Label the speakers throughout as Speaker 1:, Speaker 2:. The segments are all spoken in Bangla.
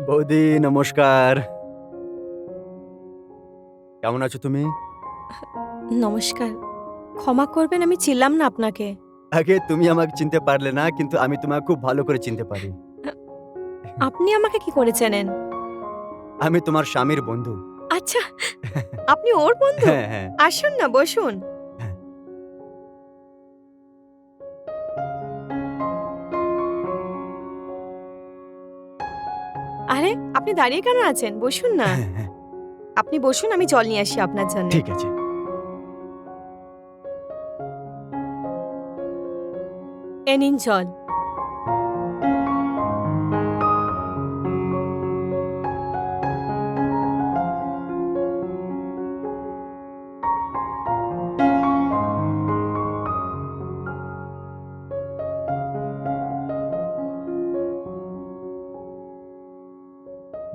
Speaker 1: বৌদি নমস্কার। কেমন আছো তুমি?
Speaker 2: নমস্কার। ক্ষমা করবেন আমি চিনলাম না আপনাকে।
Speaker 1: আগে তুমি আমাকে চিনতে পারলে না, কিন্তু আমি তোমাকে খুব ভালো করে চিনতে পারি।
Speaker 2: আ আপনি আমাকে কি করে চেনেন?
Speaker 1: আমি তোমার স্বামীর বন্ধু।
Speaker 2: আচ্ছা, আপনি ওর বন্ধু?
Speaker 1: হ্যাঁ, হ্যাঁ,
Speaker 2: আসুন না, বসুন।
Speaker 1: হ্যাঁ।
Speaker 2: আরে, আপনি দাঁড়িয়ে কেন আছেন? বসুন না।
Speaker 1: হ্যাঁ, হ্যাঁ,
Speaker 2: আপনি বসুন, আমি জল নিয়ে আসি আপনার জন্যে।
Speaker 1: ঠিক আছে।
Speaker 2: এ নিন জল।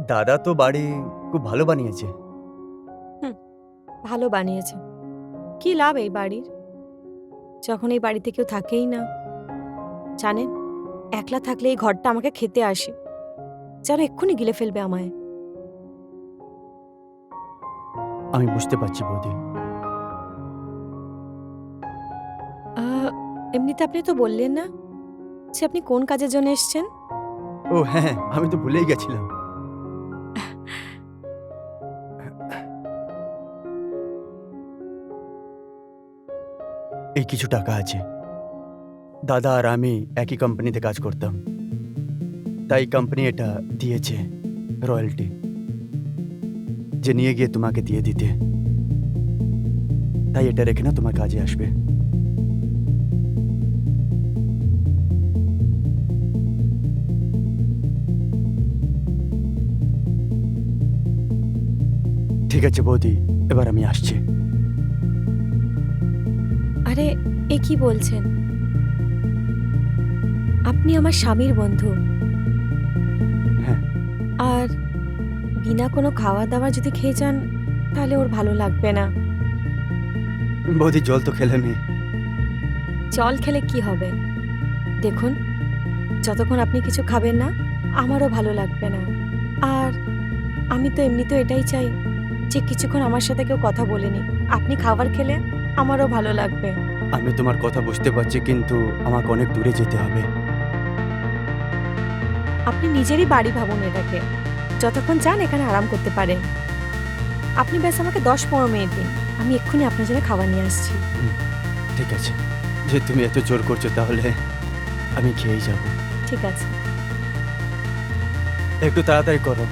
Speaker 1: দাদা তো বাড়ি খুব ভালো বানিয়েছে।
Speaker 2: হুম, ভালো বানিয়েছে। কি লাভ এই বাড়ির? যখন এই বাড়িতে কেউ থাকেই না। জানেন, একলা থাকলে এই ঘরটা আমাকে খেতে আসে। যেন এক্ষুনি গিলে ফেলবে আমায়।
Speaker 1: আমি বুঝতে পারছি বৌদি।
Speaker 2: আ এমনিতে আপনি তো বললেন না যে আপনি কোন কাজের জন্য এসছেন?
Speaker 1: ও হ্যাঁ, হ্যাঁ, আমি তো ভুলেই গেছিলাম। এই কিছু টাকা আছে। দাদা আর আমি একই কোম্পানিতে কাজ করতাম। তাই কোম্পানি এটা দিয়েছে, রয়্যালটি, যে নিয়ে গিয়ে তোমাকে দিয়ে দিতে। তাই এটা রেখে না, তোমার কাজে আসবে। ঠিক আছে বৌদি, এবার আমি আসছি।
Speaker 2: আরে, এ কি বলছেন? আপনি আমার স্বামীর বন্ধু।
Speaker 1: হ্যাঁ,
Speaker 2: আর বিনা কোনো খাওয়া-দাওয়া যদি খেয়ে যান, তাহলে ওর ভালো লাগবে না।
Speaker 1: বৌদি জল তো খেলে নি।
Speaker 2: জল খেলে কি হবে? দেখুন, যতক্ষণ আপনি কিছু খাবেন না, আমারও ভালো লাগবে না। আর আমি তো এমনিতেও এটাই চাই যে কিছুক্ষণ আমার সাথে কেউ কথা বলে নিক। আপনি খাবার খেলে আমারও ভালো লাগবে।
Speaker 1: আমি তোমার কথা বুঝতে পারছি, কিন্তু আমাকে অনেক দূরে যেতে হবে।
Speaker 2: আপনি নিজেরই বাড়ি ভাবুন এটাকে। যতক্ষণ চান এখানে আরাম করতে পারেন। আপনি ব্যাস আমাকে ১০-১৫ মিনিট দিন। আমি এক্ষুনি আপনার জন্য খাবার নিয়ে আসছি।
Speaker 1: হুম, ঠিক আছে। যে তুমি এত জোর করছো, তাহলে আমি খেয়েই যাব।
Speaker 2: ঠিক আছে।
Speaker 1: একটু তাড়াতাড়ি করো।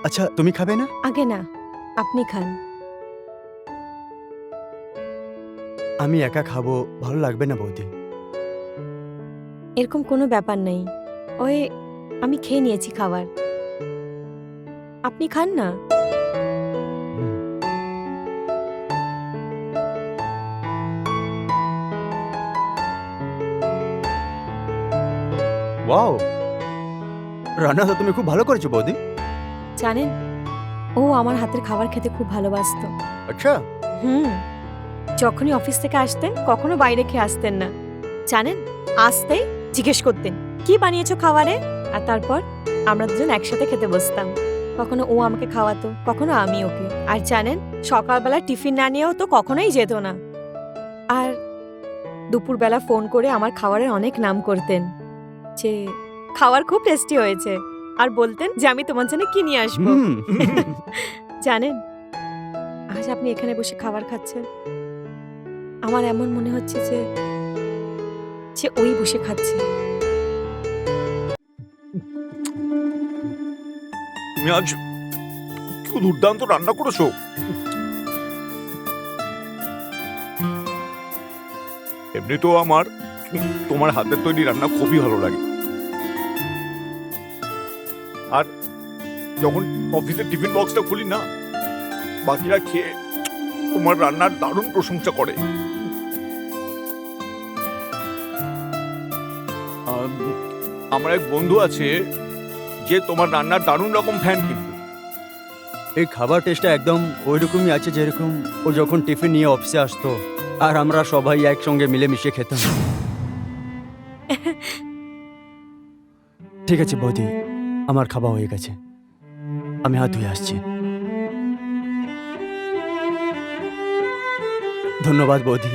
Speaker 1: আচ্ছা, তুমি খাবে না?
Speaker 2: আগে না, আপনি খান।
Speaker 1: আমি একা খাবো, ভালো লাগবে না বৌদি।
Speaker 2: এরকম কোনো ব্যাপার নেই। ওই আমি খেয়ে নিয়েছি খাবার। আপনি খান না।
Speaker 1: হুম। ওয়াও! রান্না তো তুমি খুব ভালো করেছো বৌদি।
Speaker 2: জানেন, ও আমার হাতের খাবার খেতে খুব ভালোবাসতো।
Speaker 1: আচ্ছা।
Speaker 2: হুম, যখনই অফিস থেকে আসতেন কখনো বাইরে খেয়ে আসতেন না। জানেন, আসতেই জিজ্ঞেস করতেন, "কি বানিয়েছো খাবারে?" আর তারপর আমরা দুজন একসাথে খেতে বসতাম। কখনো ও আমাকে খাওয়াতো, কখনো আমি ওকে। আর জানেন, সকালবেলা টিফিন না নিয়েও তো কখনোই যেত না। আর দুপুরবেলা ফোন করে আমার খাবারের অনেক নাম করতেন যে, "খাবার খুব টেস্টি হয়েছে।" আর বলতেন যে, "আমি তোমার জন্য কি নিয়ে আসবো?"
Speaker 1: হুম।
Speaker 2: জানেন, আজ আপনি এখানে বসে খাবার খাচ্ছেন। আমার এমন মনে হচ্ছে যে ওই বসে খাচ্ছে।
Speaker 3: তুমি আজ কি দুর্দান্ত রান্না করেছো। এমনিতেও আমার তোমার হাতের তৈরি রান্না খুবই ভালো লাগে। আর যখন অফিসের টিফিন বক্সটা খুলি না, বাকিরা খেয়ে তোমার রান্নার দারুণ প্রশংসা করে। আমার এক বন্ধু আছে যে তোমার রান্নার দারুণ রকম ফ্যান, কিন্তু
Speaker 1: এই খাবার টেস্টটা একদম ওই রকমই আছে যেরকম ও যখন টিফিন নিয়ে অফিসে আসতো আর আমরা সবাই একসঙ্গে মিলেমিশে খেতাম। ঠিক আছে বৌদি, আমার খাওয়া হয়ে গেছে, আমি হাত ধুয়ে আসছি। ধন্যবাদ বৌদি,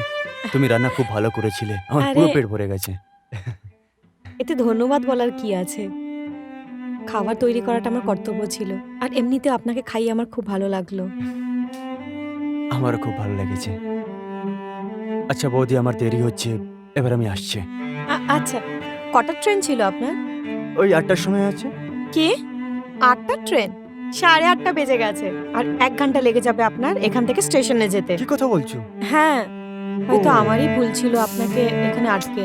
Speaker 1: তুমি রান্না খুব ভালো করেছিলে, আমার পুরো
Speaker 2: আরে-
Speaker 1: পেট ভরে গেছে।
Speaker 2: এতে ধন্যবাদ বলার কি আছে? খাবার তৈরি করাটা আমার কর্তব্য ছিল, আর এমনিতে আপনাকে খাইয়ে আমার খুব ভালো লাগলো।
Speaker 1: আমারও খুব ভালো লেগেছে। আচ্ছা বৌদি, আমার দেরি হচ্ছে, এবার আমি আসছি।
Speaker 2: আচ্ছা, কটার ট্রেন ছিল আপনার?
Speaker 1: ওই 8টার সময় আছে।
Speaker 2: কি 8টার ট্রেন? 8:30 বেজে গেছে, আর 1 ঘন্টা লেগে যাবে আপনার এখান থেকে স্টেশনে যেতে।
Speaker 1: কি কথা বলছো?
Speaker 2: হ্যাঁ, হয়তো
Speaker 1: ও।
Speaker 2: আমারই ভুল ছিল আপনাকে এখানে আটকে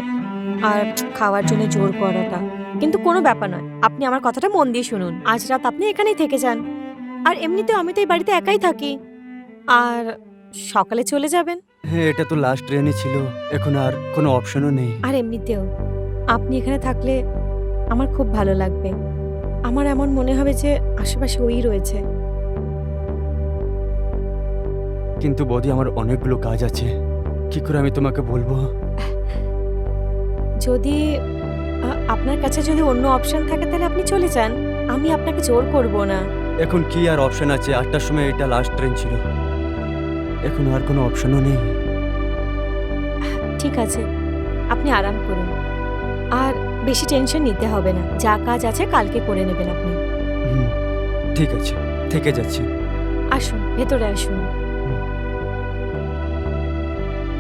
Speaker 2: আর খাওয়ার জন্য জোর করাটা, কিন্তু কোনো ব্যাপার নয়। আপনি আমার কথাটা মন দিয়ে শুনুন, আজ রাত আপনি এখানেই থেকে যান। আর এমনিতেও আমি তো এই বাড়িতে একাই থাকি, আর সকালে চলে যাবেন।
Speaker 1: হ্যাঁ, এটা তো লাস্ট ট্রেনই ছিল, এখন আর কোনো অপশনও নেই।
Speaker 2: আর এমনিতেও আপনি এখানে থাকলে আমার খুব ভালো লাগবে। আমার এমন মনে হবে যে আশেপাশে ওই রয়েছে।
Speaker 1: কিন্তু বৌদি, আমার অনেকগুলো কাজ আছে, কি করে আমি তোমাকে বলবো?
Speaker 2: যদি আপনার কাছে যদি অন্য অপশন থাকে তাহলে আপনি চলে যান, আমি আপনাকে জোর করব না।
Speaker 1: এখন কি আর অপশন আছে? 8টার সময় এটা লাস্ট ট্রেন ছিল, এখন আর কোনো অপশনও নেই।
Speaker 2: ঠিক আছে, আপনি আরাম করুন, আর বেশি টেনশন নিতে হবে না। যা কাজ আছে কালকে করে নেবেন আপনি।
Speaker 1: হুম, ঠিক আছে, থেকে যাচ্ছি।
Speaker 2: আসুন, ভেতরে আসুন।